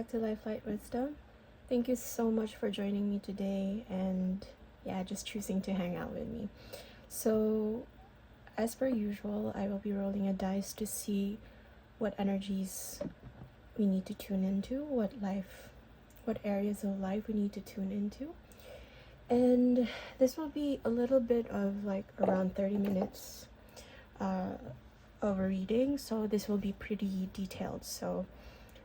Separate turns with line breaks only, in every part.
back to Lifelight Wisdom. Thank you so much for joining me today and just choosing to hang out with me. So, as per usual, I will be rolling a dice to see what energies we need to tune into, what areas of life we need to tune into. And this will be a little bit of like around 30 minutes of a reading, so this will be pretty detailed. So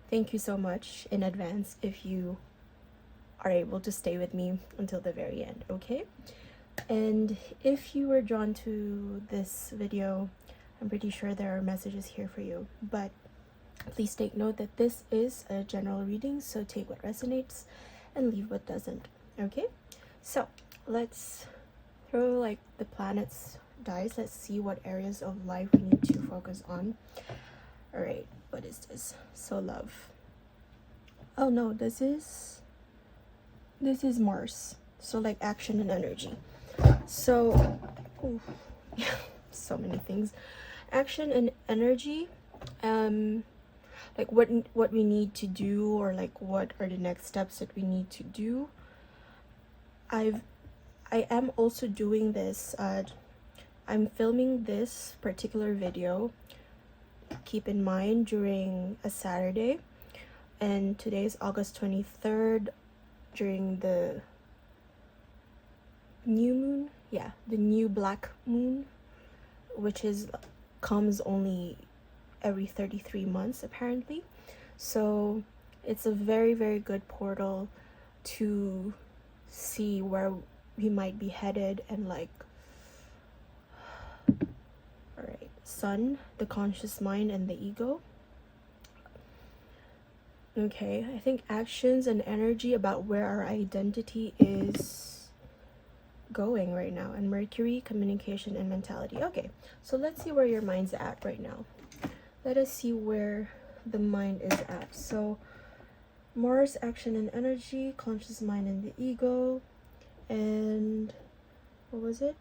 thank you so much in advance if you are able to stay with me until the very end, okay? And if you were drawn to this video, I'm pretty sure there are messages here for you, but please take note that this is a general reading, so take what resonates and leave what doesn't, okay? So let's throw like the planets dice. Let's see what areas of life we need to focus on. All right, what is this? So love. Oh no, this is Mars. So like action and energy. So so many things. Action and energy. Like what we need to do, or like what are the next steps that we need to do. I am also doing this. I'm filming this particular video, keep in mind, during a Saturday, and today is August 23rd, during the new moon, the new black moon, which comes only every 33 months apparently. So it's a very, very good portal to see where we might be headed. And like, all right, sun, the conscious mind and the ego. Okay, I think actions and energy about where our identity is going right now. And Mercury, communication and mentality. Okay, so let's see where your mind's at right now. Let us see where the mind is at. So Mars, action and energy, conscious mind and the ego, and what was it?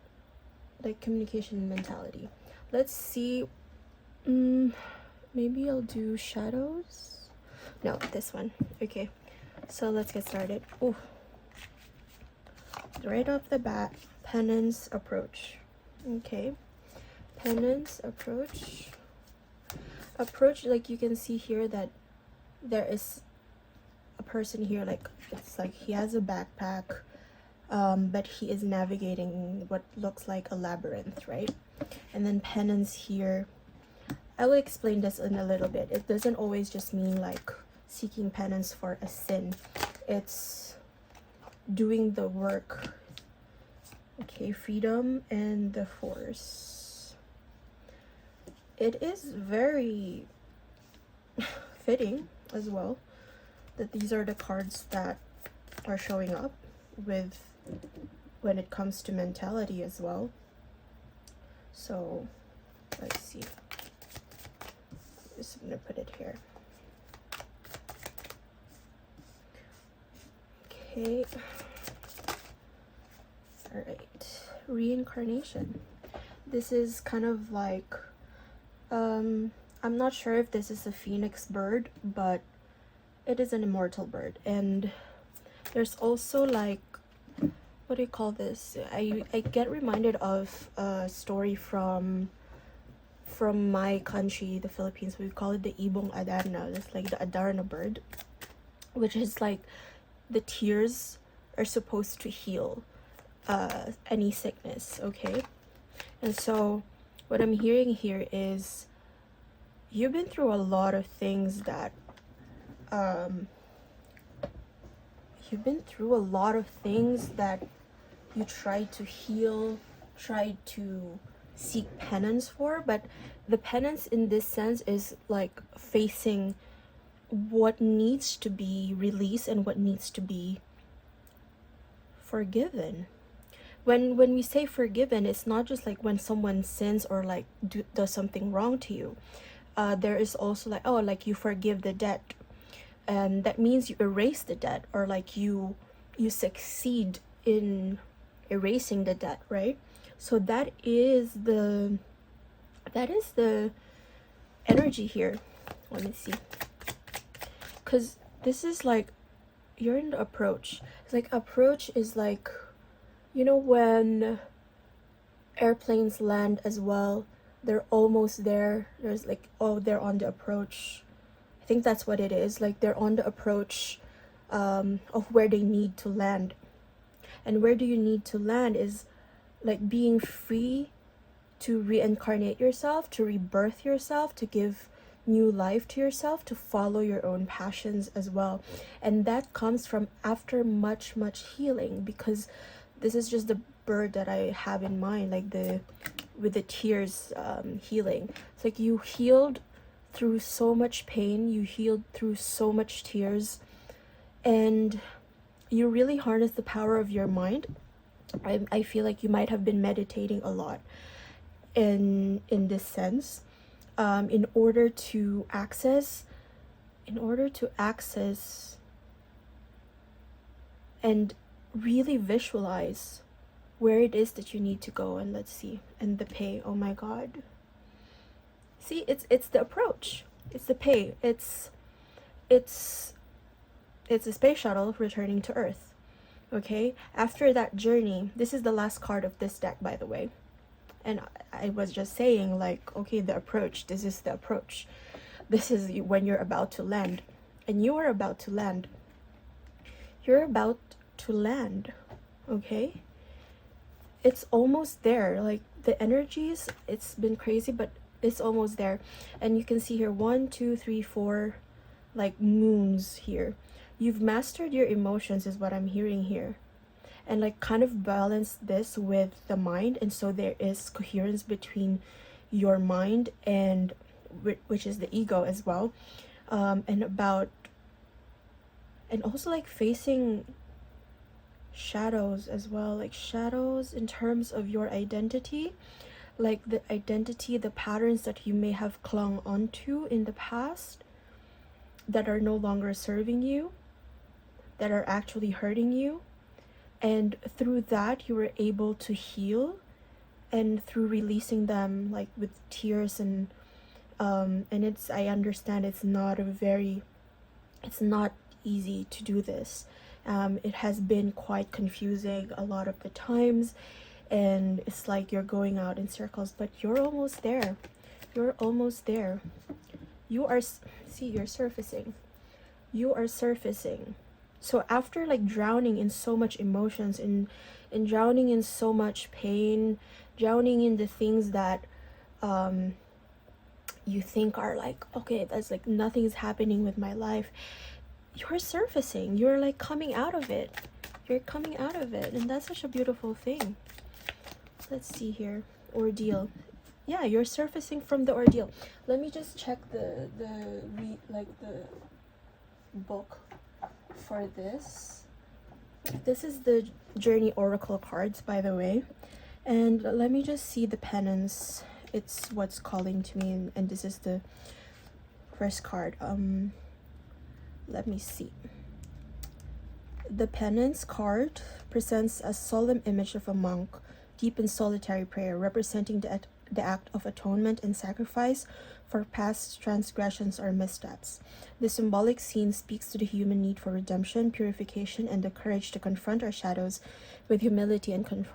Like communication and mentality. Let's see. Maybe I'll do shadows. No, this one. Okay, so let's get started. Oh, right off the bat, penance, approach. Okay, penance, approach. Like you can see here that there is a person here, like it's like he has a backpack, but he is navigating what looks like a labyrinth, right? And then penance here, I will explain this in a little bit. It doesn't always just mean like seeking penance for a sin. It's doing the work. Okay, freedom and the force. It is very fitting as well that these are the cards that are showing up with when it comes to mentality as well. So let's see. Just gonna put it here. Okay. All right. Reincarnation. This is kind of like I'm not sure if this is a phoenix bird, but it is an immortal bird. And there's also like, what do you call this? I get reminded of a story from my country, the Philippines. We call it the Ibong Adarna. It's like the Adarna bird, which is like the tears are supposed to heal any sickness, okay? And so what I'm hearing here is you've been through a lot of things that you tried to heal, tried to seek penance for, but the penance in this sense is like facing what needs to be released and what needs to be forgiven. When we say forgiven, it's not just like when someone sins or like does something wrong to you. There is also like, oh, like you forgive the debt, and that means you erase the debt, or like you succeed in erasing the debt, right? So that is the energy here. Let me see, because this is like you're in the approach. It's like approach is like, you know, when airplanes land as well, they're almost there. There's like, oh, they're on the approach. I think that's what it is. Like they're on the approach of where they need to land. And where do you need to land is like being free to reincarnate yourself, to rebirth yourself, to give new life to yourself, to follow your own passions as well. And that comes from after much healing, because this is just the bird that I have in mind, like the with the tears healing. It's like you healed through so much pain, you healed through so much tears, and you really harness the power of your mind. I feel like you might have been meditating a lot in this sense, in order to access and really visualize where it is that you need to go. And let's see, and the pay, oh my god, see, it's the approach, it's the pay, it's a space shuttle returning to Earth. Okay, after that journey, this is the last card of this deck, by the way. And I was just saying, like, okay, the approach, this is the approach. This is when you're about to land. And you are about to land. You're about to land, okay? It's almost there. Like, the energies, it's been crazy, but it's almost there. And you can see here 1, 2, 3, 4, like moons here. You've mastered your emotions is what I'm hearing here, and like kind of balance this with the mind, and so there is coherence between your mind and which is the ego as well, and also like facing shadows as well, like shadows in terms of your identity, like the identity, the patterns that you may have clung onto in the past that are no longer serving you, that are actually hurting you. And through that you were able to heal, and through releasing them like with tears, and it's, I understand it's not easy to do this. It has been quite confusing a lot of the times, and it's like you're going out in circles, but you're almost there. You're almost there. You are, see, you're surfacing. You are surfacing. So after like drowning in so much emotions, and drowning in so much pain, drowning in the things that you think are like, okay, that's like nothing is happening with my life, you're surfacing. You're like coming out of it. You're coming out of it, and that's such a beautiful thing. Let's see here. Ordeal. Yeah, you're surfacing from the ordeal. Let me just check the book for this. This is the Journey Oracle cards, by the way, and let me just see the penance. It's what's calling to me, and this is the first card. Let me see. The penance card presents a solemn image of a monk deep in solitary prayer, representing the act of atonement and sacrifice for past transgressions or missteps. The symbolic scene speaks to the human need for redemption, purification, and the courage to confront our shadows with humility and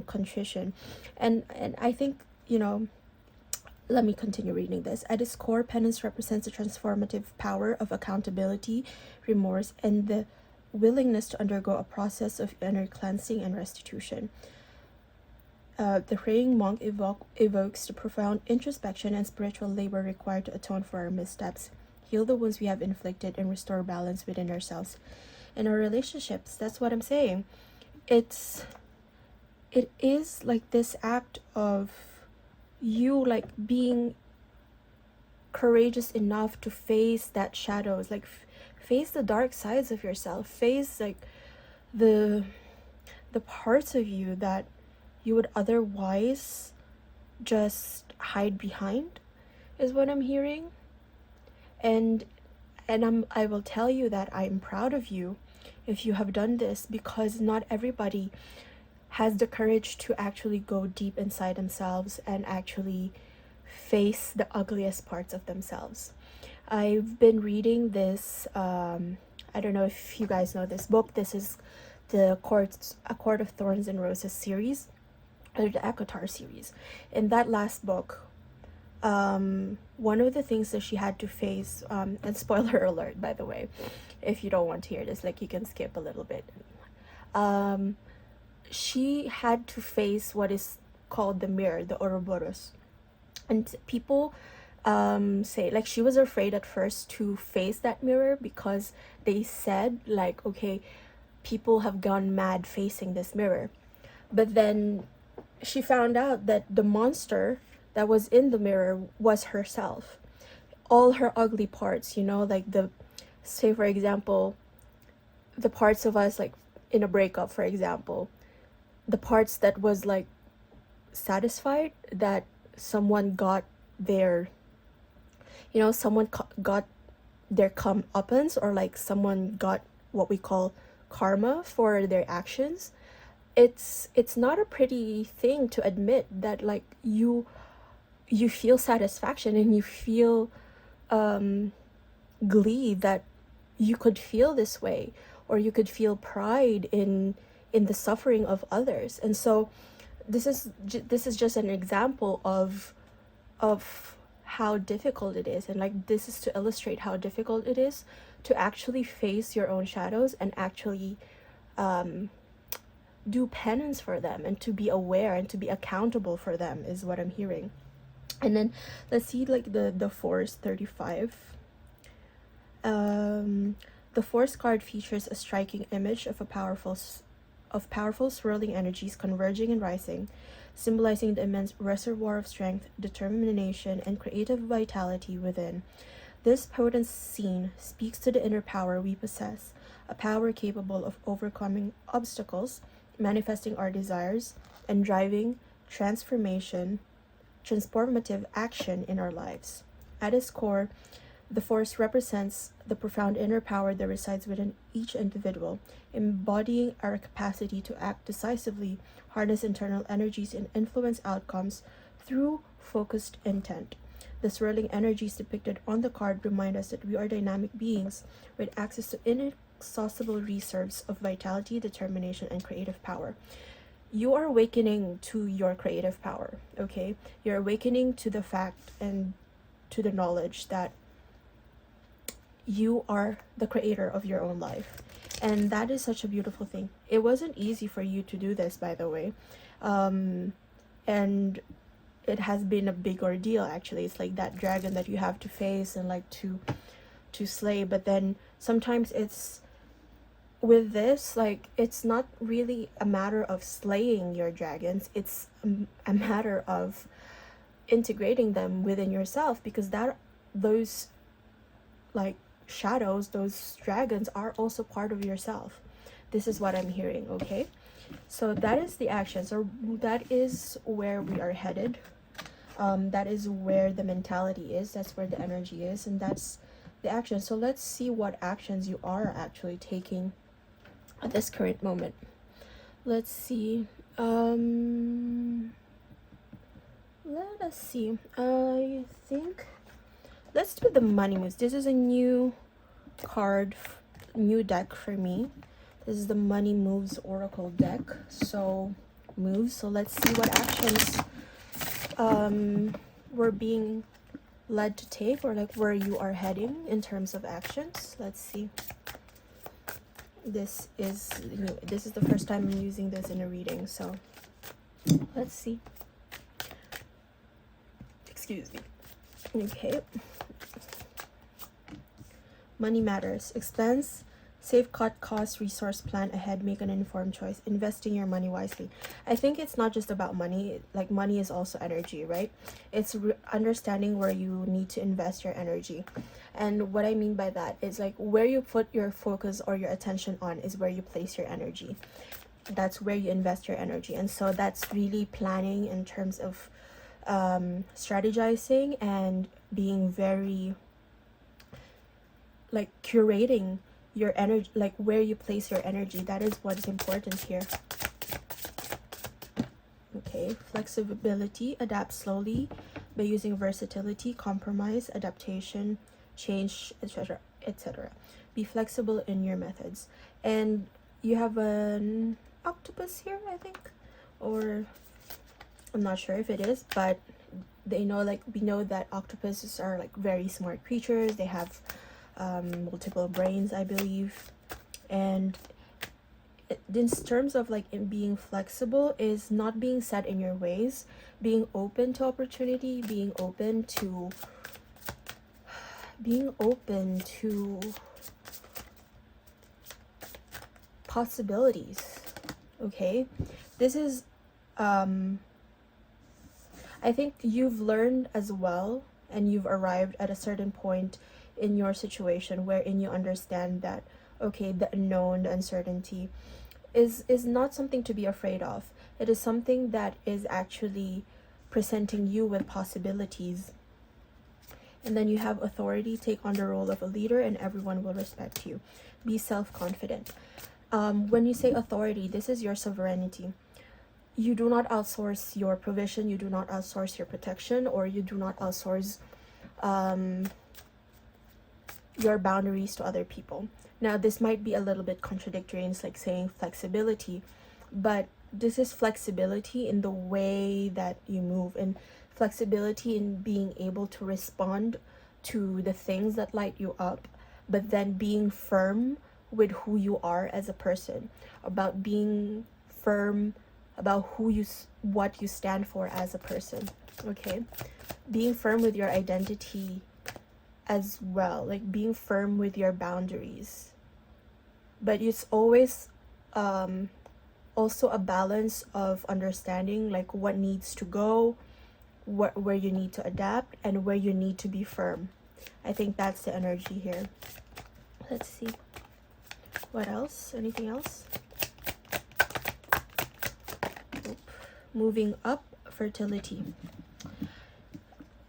contrition. And I think, you know, let me continue reading this. At its core, penance represents the transformative power of accountability, remorse, and the willingness to undergo a process of inner cleansing and restitution. The praying monk evokes the profound introspection and spiritual labor required to atone for our missteps, heal the wounds we have inflicted, and restore balance within ourselves and our relationships. That's what I'm saying. It is like this act of you like being courageous enough to face that shadows, like face the dark sides of yourself, face like the parts of you that you would otherwise just hide behind, is what I'm hearing. And I will tell you that I'm proud of you if you have done this, because not everybody has the courage to actually go deep inside themselves and actually face the ugliest parts of themselves. I've been reading this I don't know if you guys know this book. This is the A Court of Thorns and Roses series, or the ACOTAR series. In that last book, one of the things that she had to face, and spoiler alert, by the way, if you don't want to hear this, like, you can skip a little bit. She had to face what is called the mirror, the Ouroboros. And people say, like, she was afraid at first to face that mirror because they said, like, okay, people have gone mad facing this mirror. But then she found out that the monster that was in the mirror was herself. All her ugly parts, you know, like say for example, the parts of us, like in a breakup, for example, the parts that was like satisfied that someone got their, you know, someone got their comeuppance, or like someone got what we call karma for their actions. It's not a pretty thing to admit that, like, you feel satisfaction and you feel glee that you could feel this way, or you could feel pride in the suffering of others. And so this is just an example of how difficult it is, and like, this is to illustrate how difficult it is to actually face your own shadows and actually do penance for them, and to be aware and to be accountable for them, is what I'm hearing. And then let's see, like, the Force 35. The Force card features a striking image of powerful swirling energies converging and rising, symbolizing the immense reservoir of strength, determination, and creative vitality within. This potent scene speaks to the inner power we possess, a power capable of overcoming obstacles, manifesting our desires, and driving transformative action in our lives. At its core, the Force represents the profound inner power that resides within each individual, embodying our capacity to act decisively, harness internal energies, and influence outcomes through focused intent. The swirling energies depicted on the card remind us that we are dynamic beings with access to inexhaustible reserves of vitality, determination, and creative power. You are awakening to your creative power, okay? You're awakening to the fact and to the knowledge that you are the creator of your own life. And that is such a beautiful thing. It wasn't easy for you to do this, by the way. And it has been a big ordeal, actually. It's like that dragon that you have to face and like to slay. But then sometimes it's, with this, like, it's not really a matter of slaying your dragons. It's a matter of integrating them within yourself, because those like shadows, those dragons, are also part of yourself. This is what I'm hearing, okay? So that is the action. So that is where we are headed. That is where the mentality is. That's where the energy is, and that's the action. So let's see what actions you are actually taking at this current moment. Let's see. Let us see. I think let's do the money moves. This is a new card, new deck for me. This is the Money Moves Oracle deck. So moves. So let's see what actions we're being led to take, or like where you are heading in terms of actions. Let's see. This is the first time I'm using this in a reading, so let's see. Excuse me. Okay. Money matters. Expense, save, cut costs, resource, plan ahead, make an informed choice, investing your money wisely. I think it's not just about money. Like, money is also energy, right? It's understanding where you need to invest your energy. And what I mean by that is, like, where you put your focus or your attention on is where you place your energy. That's where you invest your energy. And so that's really planning in terms of strategizing and being very, like, curating your energy, like where you place your energy. That is what's important here. Okay, flexibility, adapt slowly by using versatility, compromise, adaptation, change, etc., etc. Be flexible in your methods. And you have an octopus here, I think, or I'm not sure if it is, but they know, like, we know that octopuses are like very smart creatures. They have multiple brains, I believe. And in terms of like in being flexible is not being set in your ways, being open to opportunity, being open to possibilities. Okay, this is I think you've learned as well, and you've arrived at a certain point in your situation wherein you understand that, okay, the unknown, the uncertainty is not something to be afraid of. It is something that is actually presenting you with possibilities. And then you have authority. Take on the role of a leader and everyone will respect you. Be self-confident. When you say authority, this is your sovereignty. You do not outsource your provision, you do not outsource your protection, or you do not outsource your boundaries to other people. Now, this might be a little bit contradictory, and it's like saying flexibility, but this is flexibility in the way that you move, and flexibility in being able to respond to the things that light you up, but then being firm with who you are as a person, about being firm about what you stand for as a person. Okay, being firm with your identity as well, like being firm with your boundaries, but it's always also a balance of understanding like what needs to go, where you need to adapt, and where you need to be firm. I think that's the energy here. Let's see what else. Anything else? Moving up, fertility.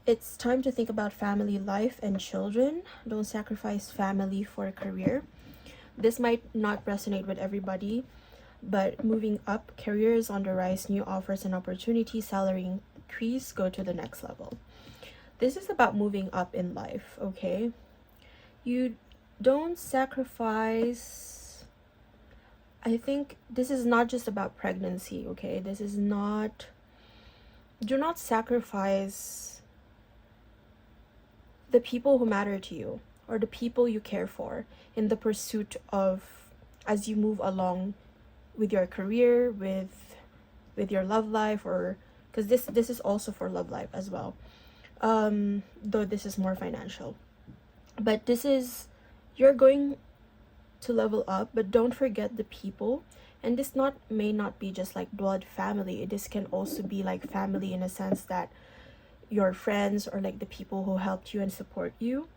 It's time to think about family life and children. Don't sacrifice family for a career. This might not resonate with everybody, but moving up, career is on the rise, new offers and opportunities, salary increase, go to the next level. This is about moving up in life, okay? You don't sacrifice. I think this is not just about pregnancy, okay? This is not, do not sacrifice the people who matter to you or the people you care for in the pursuit of, as you move along with your career, with your love life, or because this is also for love life as well, though this is more financial. But this is, you're going to level up, but don't forget the people. And this may not be just like blood family. This can also be like family in a sense that your friends or like the people who helped you and support you.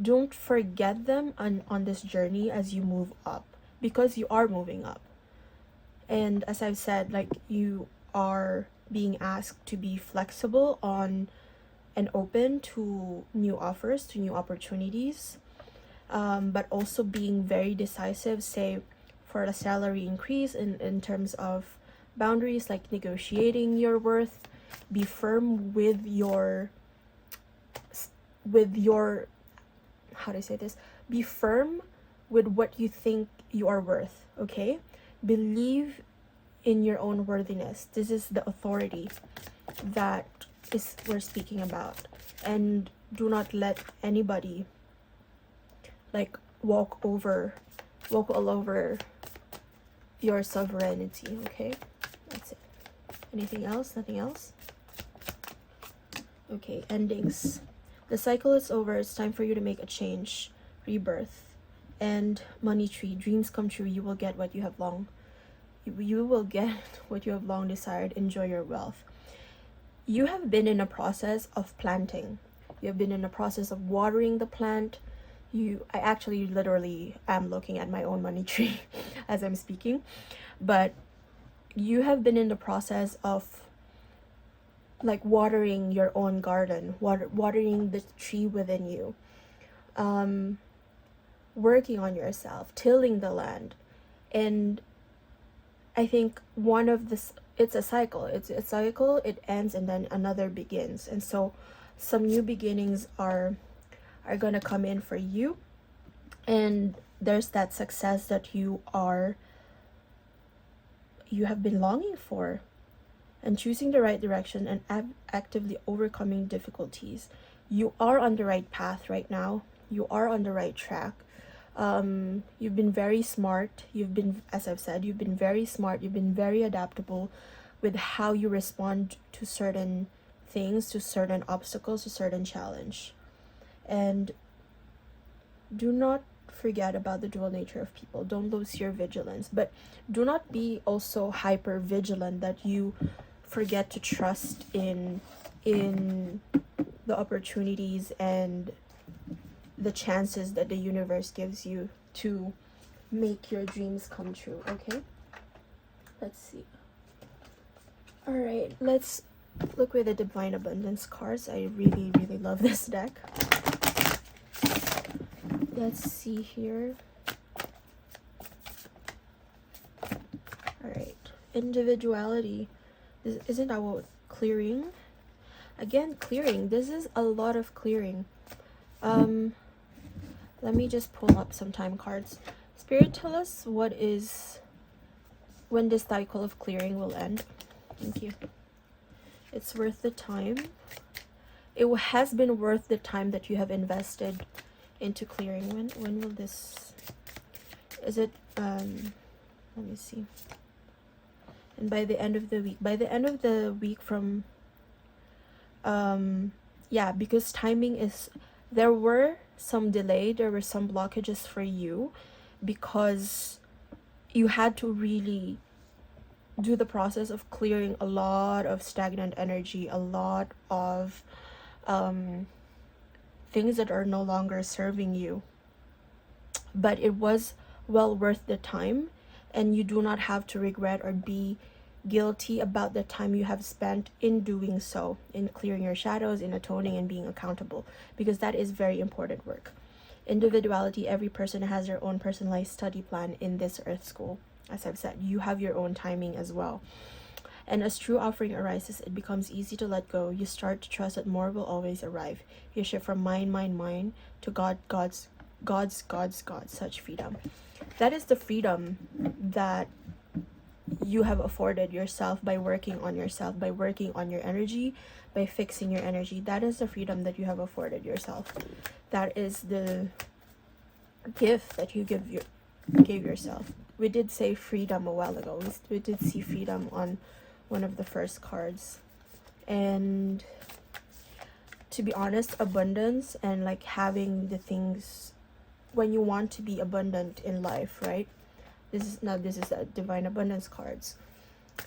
Don't forget them on this journey as you move up, because you are moving up. And as I've said, like, you are being asked to be flexible on and open to new offers, to new opportunities, but also being very decisive, say for a salary increase, in terms of boundaries, like negotiating your worth. Be firm with your how do I say this, be firm with what you think you are worth. Okay, believe in your own worthiness. This is the authority that is we're speaking about, and do not let anybody like walk all over your sovereignty. Okay, that's it. Anything else? Nothing else? Okay, endings. The cycle is over. It's time for you to make a change, rebirth. And money tree, dreams come true. You will get what you have long desired. Enjoy your wealth. You have been in a process of planting. You have been in a process of watering the plant. I actually literally am looking at my own money tree as I'm speaking, but you have been in the process of like watering your own garden, watering the tree within you, working on yourself, tilling the land. And I think it's a cycle. It ends and then another begins. And so some new beginnings are gonna come in for you. And there's that success that you have been longing for, and choosing the right direction and actively overcoming difficulties. You are on the right path right now. You are on the right track. You've been very smart. You've been, as I've said, you've been very smart. You've been very adaptable with how you respond to certain things, to certain obstacles, to certain challenge. And do not forget about the dual nature of people. Don't lose your vigilance, but do not be also hyper vigilant that you forget to trust in the opportunities and the chances that the universe gives you to make your dreams come true. Okay, let's see. All right, let's look with the Divine Abundance cards. I really love this deck. Let's see here. All right, individuality. This isn't about clearing. Again, clearing. This is a lot of clearing. Let me just pull up some time cards. Spirit, tell us when this cycle of clearing will end. Thank you. It's worth the time. It has been worth the time that you have invested into clearing. When will this, is it let me see. And by the end of the week from yeah, because timing is, there were some delay, there were some blockages for you because you had to really do the process of clearing a lot of stagnant energy, a lot of things that are no longer serving you. But it was well worth the time, and you do not have to regret or be guilty about the time you have spent in doing so, in clearing your shadows, in atoning and being accountable, because that is very important work. Individuality, every person has their own personalized study plan in this earth school. As I've said, you have your own timing as well. And as true offering arises, it becomes easy to let go. You start to trust that more will always arrive. You shift from mine to God, God's, such freedom. That is the freedom that you have afforded yourself by working on yourself, by working on your energy, by fixing your energy. That is the freedom that you have afforded yourself. That is the gift that you gave yourself. We did say freedom a while ago. We did see freedom on one of the first cards. And to be honest, abundance and like having the things, when you want to be abundant in life, right? This is the Divine Abundance cards.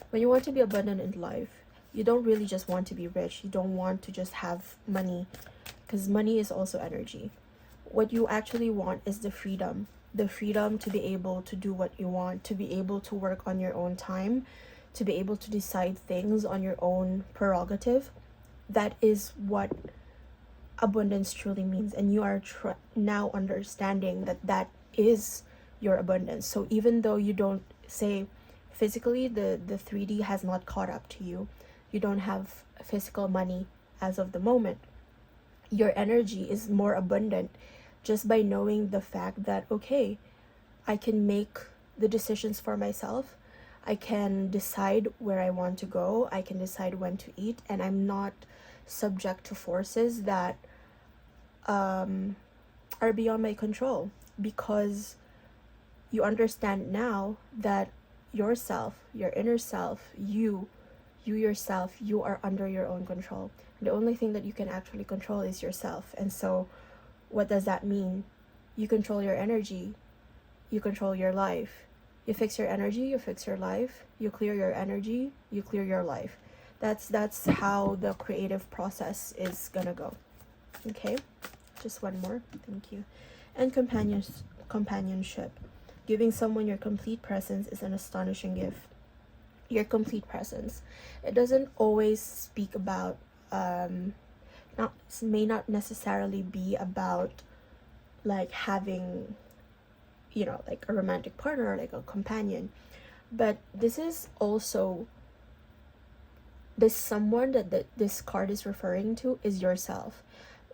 When you want to be abundant in life, you don't really just want to be rich. You don't want to just have money, because money is also energy. What you actually want is the freedom to be able to do what you want, to be able to work on your own time, to be able to decide things on your own prerogative. That is what abundance truly means, and you are now understanding that is your abundance. So even though you don't say physically, the 3D has not caught up to you, you don't have physical money as of the moment, your energy is more abundant just by knowing the fact that, okay, I can make the decisions for myself, I can decide where I want to go, I can decide when to eat, and I'm not subject to forces that are beyond my control, because you understand now that yourself, your inner self, you yourself, you are under your own control. And the only thing that you can actually control is yourself. And so what does that mean? You control your energy, you control your life. You fix your energy, you fix your life. You clear your energy, you clear your life. That's how the creative process is gonna go. Okay, just one more. Thank you. And companionship. Giving someone your complete presence is an astonishing gift. Your complete presence. It doesn't always speak about may not necessarily be about like having, like a romantic partner or like a companion, but this is also, this someone that this card is referring to is yourself.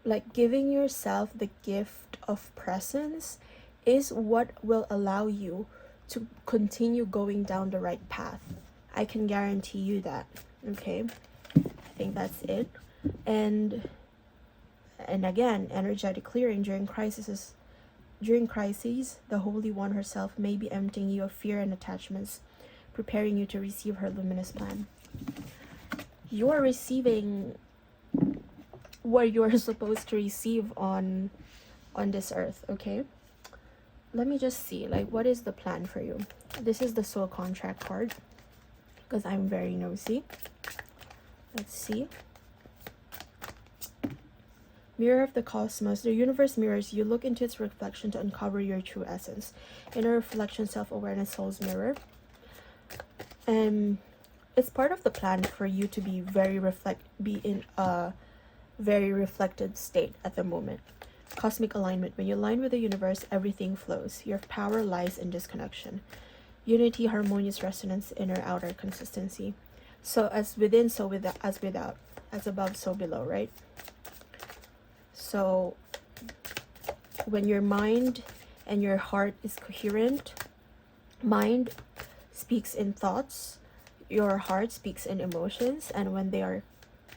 Like giving yourself the gift of presence is what will allow you to continue going down the right path. I can guarantee you that. Okay, I think that's it. And again, energetic clearing during crises. During crises, the Holy One herself may be emptying you of fear and attachments, preparing you to receive her luminous plan. You are receiving what you're supposed to receive on this earth. Okay, let me just see, like, what is the plan for you? This is the soul contract card, because I'm very nosy. Let's see. Mirror of the cosmos. The universe mirrors you. Look into its reflection to uncover your true essence. Inner reflection, self-awareness, soul's mirror. And it's part of the plan for you to be be in a very reflected state at the moment. Cosmic alignment. When you align with the universe, everything flows. Your power lies in disconnection. Unity, harmonious resonance, inner outer consistency. So as within, so as without. As above, so below, right? So when your mind and your heart is coherent, mind speaks in thoughts, your heart speaks in emotions, and when they are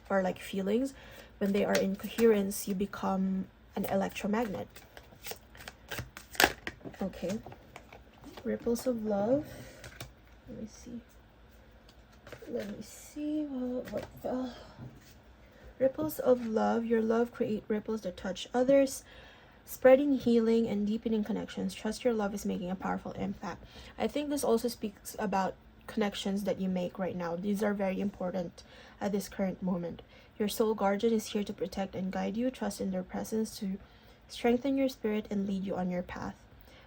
like feelings, when they are in coherence, you become an electromagnet. Okay. Ripples of love. Let me see what fell. Ripples of love. Your love create ripples that touch others, spreading healing and deepening connections. Trust your love is making a powerful impact. I think this also speaks about connections that you make right now. These are very important at this current moment. Your soul guardian is here to protect and guide you. Trust in their presence to strengthen your spirit and lead you on your path.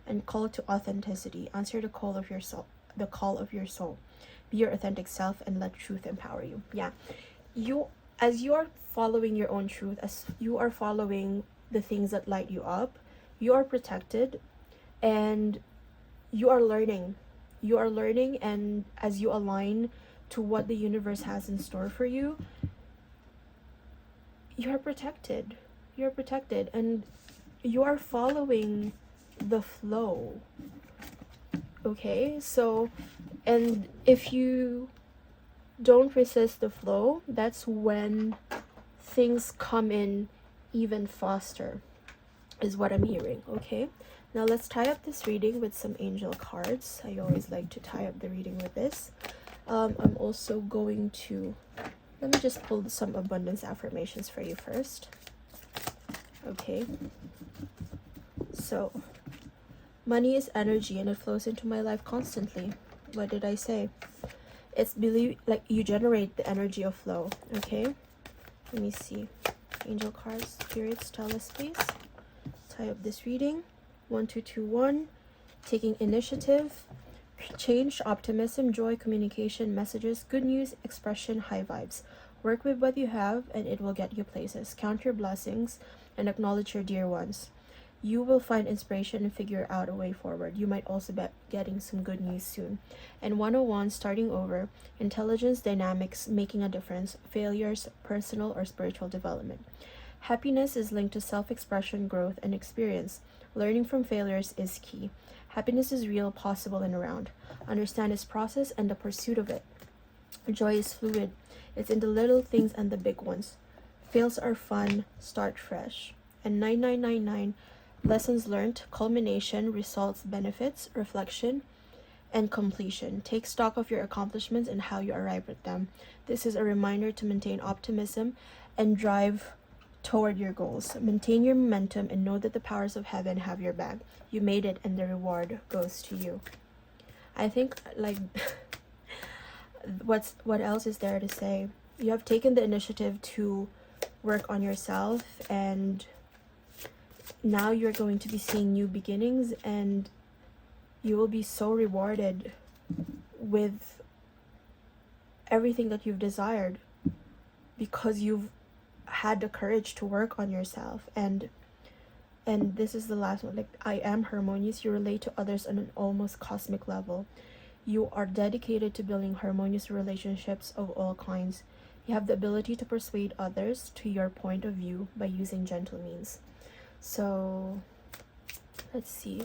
And call to authenticity. Answer the call of your soul. The call of your soul. Be your authentic self and let truth empower you. Yeah, as you are following your own truth, as you are following the things that light you up, you are protected, and you are learning. And as you align to what the universe has in store for you, you're protected, and you are following the flow. Okay, so, and if you don't resist the flow, that's when things come in even faster, is what I'm hearing. Okay, now let's tie up this reading with some angel cards. I always like to tie up the reading with this. I'm also going to, let me just pull some abundance affirmations for you first. Okay, so money is energy and it flows into my life constantly. What did I say? It's believe, like, you generate the energy of flow. Okay, let me see. Angel cards, spirits, tell us please. Tie up this reading. 1221. Taking initiative. Change, optimism, joy, communication, messages, good news, expression, high vibes. Work with what you have and it will get you places. Count your blessings and acknowledge your dear ones. You will find inspiration and figure out a way forward. You might also be getting some good news soon. And 101, starting over, intelligence, dynamics, making a difference, failures, personal or spiritual development. Happiness is linked to self-expression, growth, and experience. Learning from failures is key. Happiness is real, possible, and around. Understand its process and the pursuit of it. Joy is fluid. It's in the little things and the big ones. Fails are fun. Start fresh. And 9999, lessons learned, culmination, results, benefits, reflection, and completion. Take stock of your accomplishments and how you arrive at them. This is a reminder to maintain optimism and drive toward your goals. Maintain your momentum and know that the powers of heaven have your back. You made it and the reward goes to you. I think, like, what else is there to say? You have taken the initiative to work on yourself, and now you're going to be seeing new beginnings, and you will be so rewarded with everything that you've desired because you've had the courage to work on yourself. And this is the last one. Like, I am harmonious. You relate to others on an almost cosmic level. You are dedicated to building harmonious relationships of all kinds. You have the ability to persuade others to your point of view by using gentle means. So Let's see.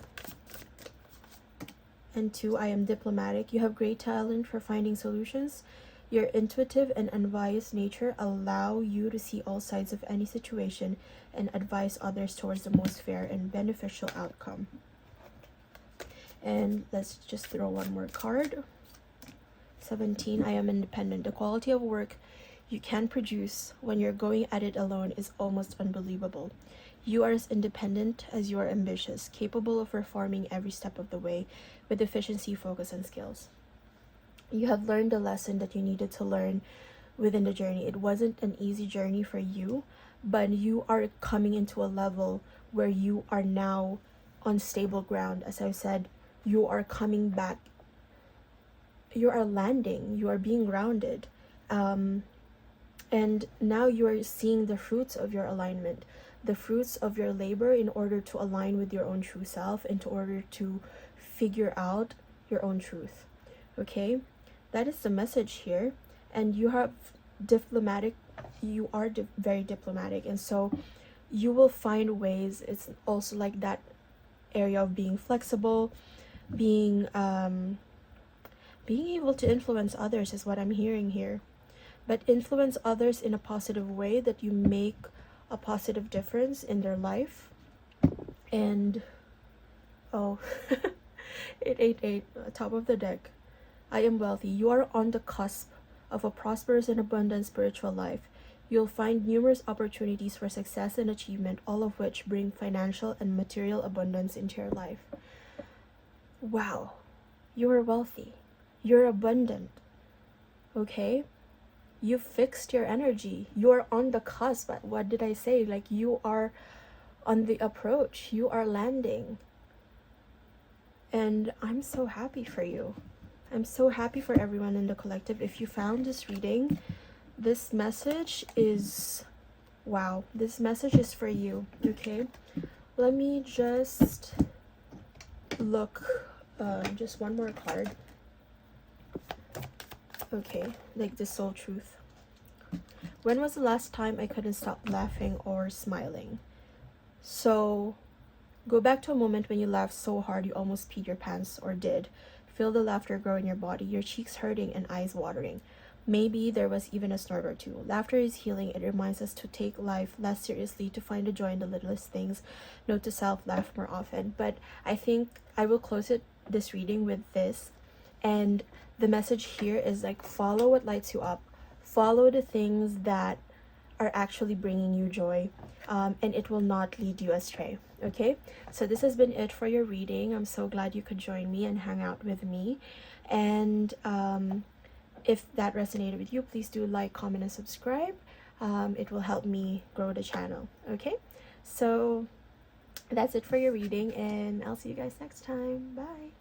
And 2, I am diplomatic. You have great talent for finding solutions. Your intuitive and unbiased nature allow you to see all sides of any situation and advise others towards the most fair and beneficial outcome. And let's just throw one more card. 17, I am independent. The quality of work you can produce when you're going at it alone is almost unbelievable. You are as independent as you are ambitious, capable of performing every step of the way with efficiency, focus, and skills. You have learned the lesson that you needed to learn within the journey. It wasn't an easy journey for you, but you are coming into a level where you are now on stable ground. As I said, you are coming back. You are landing. You are being grounded. And now you are seeing the fruits of your alignment, the fruits of your labor in order to align with your own true self and in order to figure out your own truth. Okay? That is the message here. And you have diplomatic, you are very diplomatic. And so you will find ways. It's also like that area of being flexible, being able to influence others is what I'm hearing here. But influence others in a positive way, that you make a positive difference in their life. And 888, top of the deck. I am wealthy. You are on the cusp of a prosperous and abundant spiritual life. You'll find numerous opportunities for success and achievement, all of which bring financial and material abundance into your life. Wow. You are wealthy. You're abundant. Okay? You fixed your energy. You are on the cusp. What did I say? Like, you are on the approach. You are landing. And I'm so happy for you. I'm so happy for everyone in the collective. If you found this reading, this message is, wow, this message is for you. Okay? Let me just look, just one more card. Okay, like the soul truth. When was the last time I couldn't stop laughing or smiling? So go back to a moment when you laughed so hard you almost peed your pants, or did. Feel the laughter grow in your body, your cheeks hurting and eyes watering. Maybe there was even a snort or two. Laughter is healing. It reminds us to take life less seriously, to find the joy in the littlest things. Note to self, laugh more often. But I think I will close this reading with this. And the message here is like, follow what lights you up. Follow the things that are actually bringing you joy, and it will not lead you astray. Okay, so this has been it for your reading. I'm so glad you could join me and hang out with me. And if that resonated with you, please do like, comment, and subscribe. It will help me grow the channel. Okay, so that's it for your reading, and I'll see you guys next time. Bye.